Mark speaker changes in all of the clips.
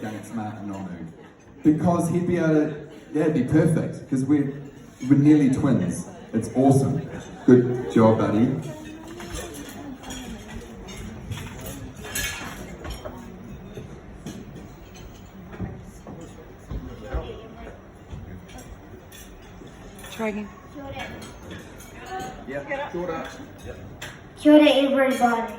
Speaker 1: against Matt and Nonu. Because he'd be able to, yeah, it'd be perfect, because we're nearly twins. It's awesome. Good job, buddy.
Speaker 2: Try again.
Speaker 1: Yeah, Jordan.
Speaker 3: Kia ora, everybody.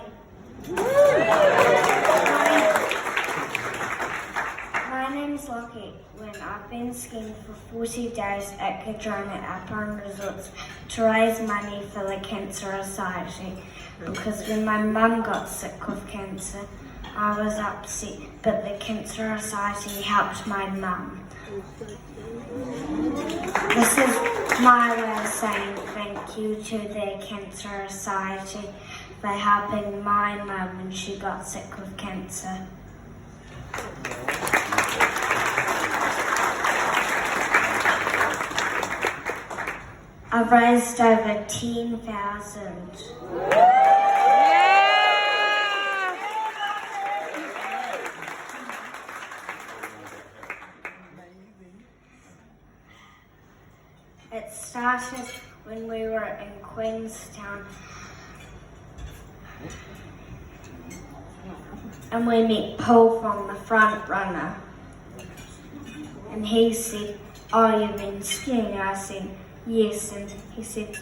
Speaker 3: My name is Lochie. When I've been skiing for 40 days at Cardrona Alpine Resort to raise money for the Cancer Society, because when my mum got sick with cancer, I was upset, but the Cancer Society helped my mum. This is my way of saying thank you to the Cancer Society for helping my mum when she got sick with cancer. I've raised over 10,000. It started when we were in Queenstown and we met Paul from the front runner, and he said, "Oh, you've been skiing?" I said, "Yes," and he said,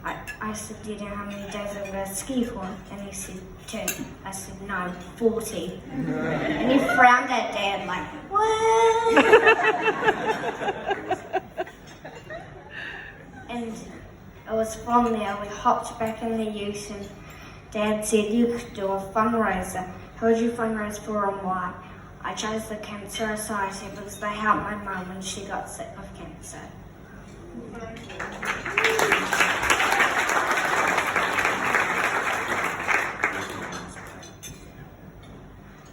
Speaker 3: I said, "Do you know how many days I'm going to ski for?" And he said, 2. I said, "No, 40. And he frowned at Dad like, "What?" And it was from there we hopped back in the ute, and Dad said, "You could do a fundraiser. Who would you fundraise for and why?" I chose the Cancer Society because they helped my mum when she got sick with cancer.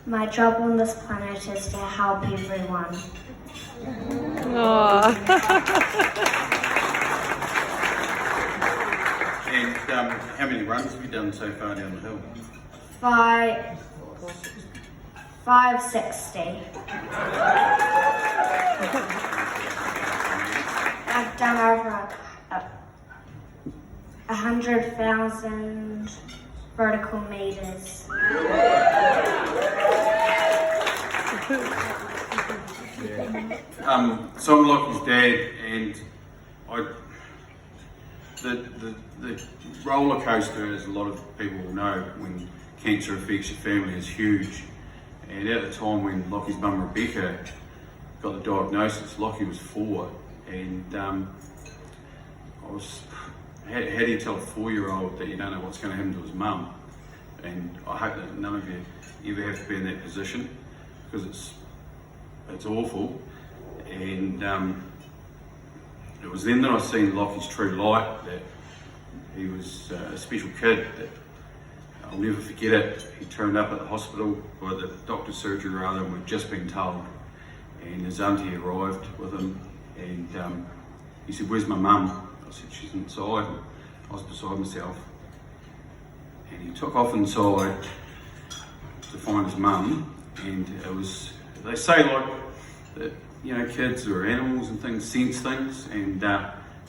Speaker 3: My job on this planet is to help everyone.
Speaker 2: Aww.
Speaker 4: And how many runs have you done so far down the hill?
Speaker 3: 560. I've done over 100,000 vertical meters.
Speaker 4: So I'm Lochie's dad, and the roller coaster, as a lot of people will know, when cancer affects your family, is huge. And at the time when Lochie's mum Rebecca got the diagnosis, Lochie was 4, and how do you tell a 4-year-old that you don't know what's going to happen to his mum? And I hope that none of you ever have to be in that position, because it's awful. And it was then that I seen Lochie's true light, that he was a special kid. That I'll never forget it. He turned up at the hospital, or the doctor's surgery rather, and we'd just been told. And his auntie arrived with him, and he said, "Where's my mum?" I said, "She's inside." And I was beside myself. And he took off inside to find his mum, and it was, they say like that, you know, kids or animals and things sense things, and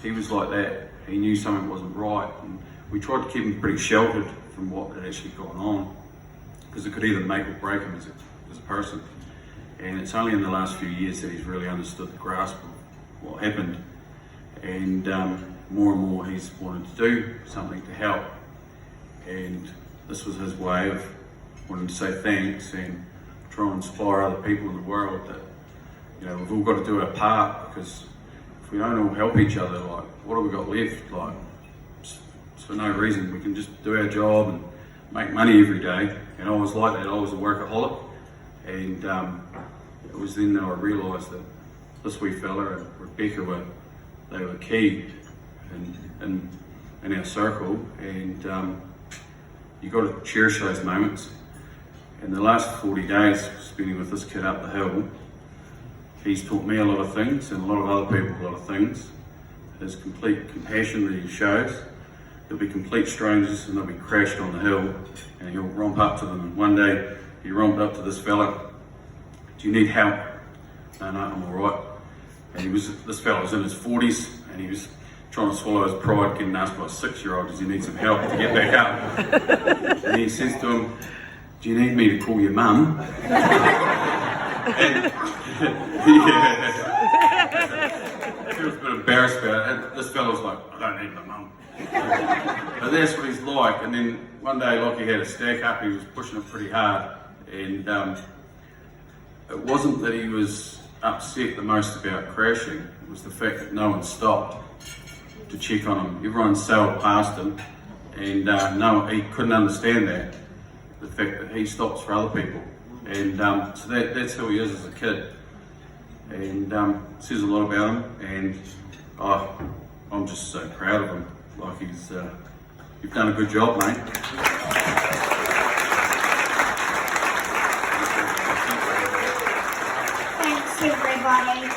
Speaker 4: he was like that. He knew something wasn't right, and we tried to keep him pretty sheltered from what had actually gone on, because it could either make or break him as a person. And it's only in the last few years that he's really understood the grasp of what happened, and more and more he's wanted to do something to help. And this was his way of wanting to say thanks and try and inspire other people in the world that, you know, we've all got to do our part, because if we don't all help each other, like, what have we got left? Like, for no reason, we can just do our job and make money every day. And I was like that. I was a workaholic, and it was then that I realised that this wee fella and Rebecca they were key in our circle, and you got to cherish those moments. And the last 40 days spending with this kid up the hill, he's taught me a lot of things, and a lot of other people a lot of things. His complete compassion that he shows. There'll be complete strangers and they'll be crashed on the hill, and he'll romp up to them. And one day he romped up to this fella do you need help? No, I'm all right. And this fellow was in his 40s, and he was trying to swallow his pride, getting asked by a 6-year-old, does he need some help to get back up? And he says to him, do you need me to call your mum? And he was a bit embarrassed about it. And this fellow's like, I don't need my mum. But that's what he's like. And then one day Lochie had a stack up, he was pushing it pretty hard, and it wasn't that he was upset the most about crashing, it was the fact that no one stopped to check on him. Everyone sailed past him, and no, he couldn't understand that, the fact that he stops for other people. And so that's who he is as a kid, and says a lot about him, and I'm just so proud of him. Like you've done a good job, mate.
Speaker 3: Thanks, everybody.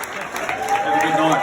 Speaker 4: Have a good night.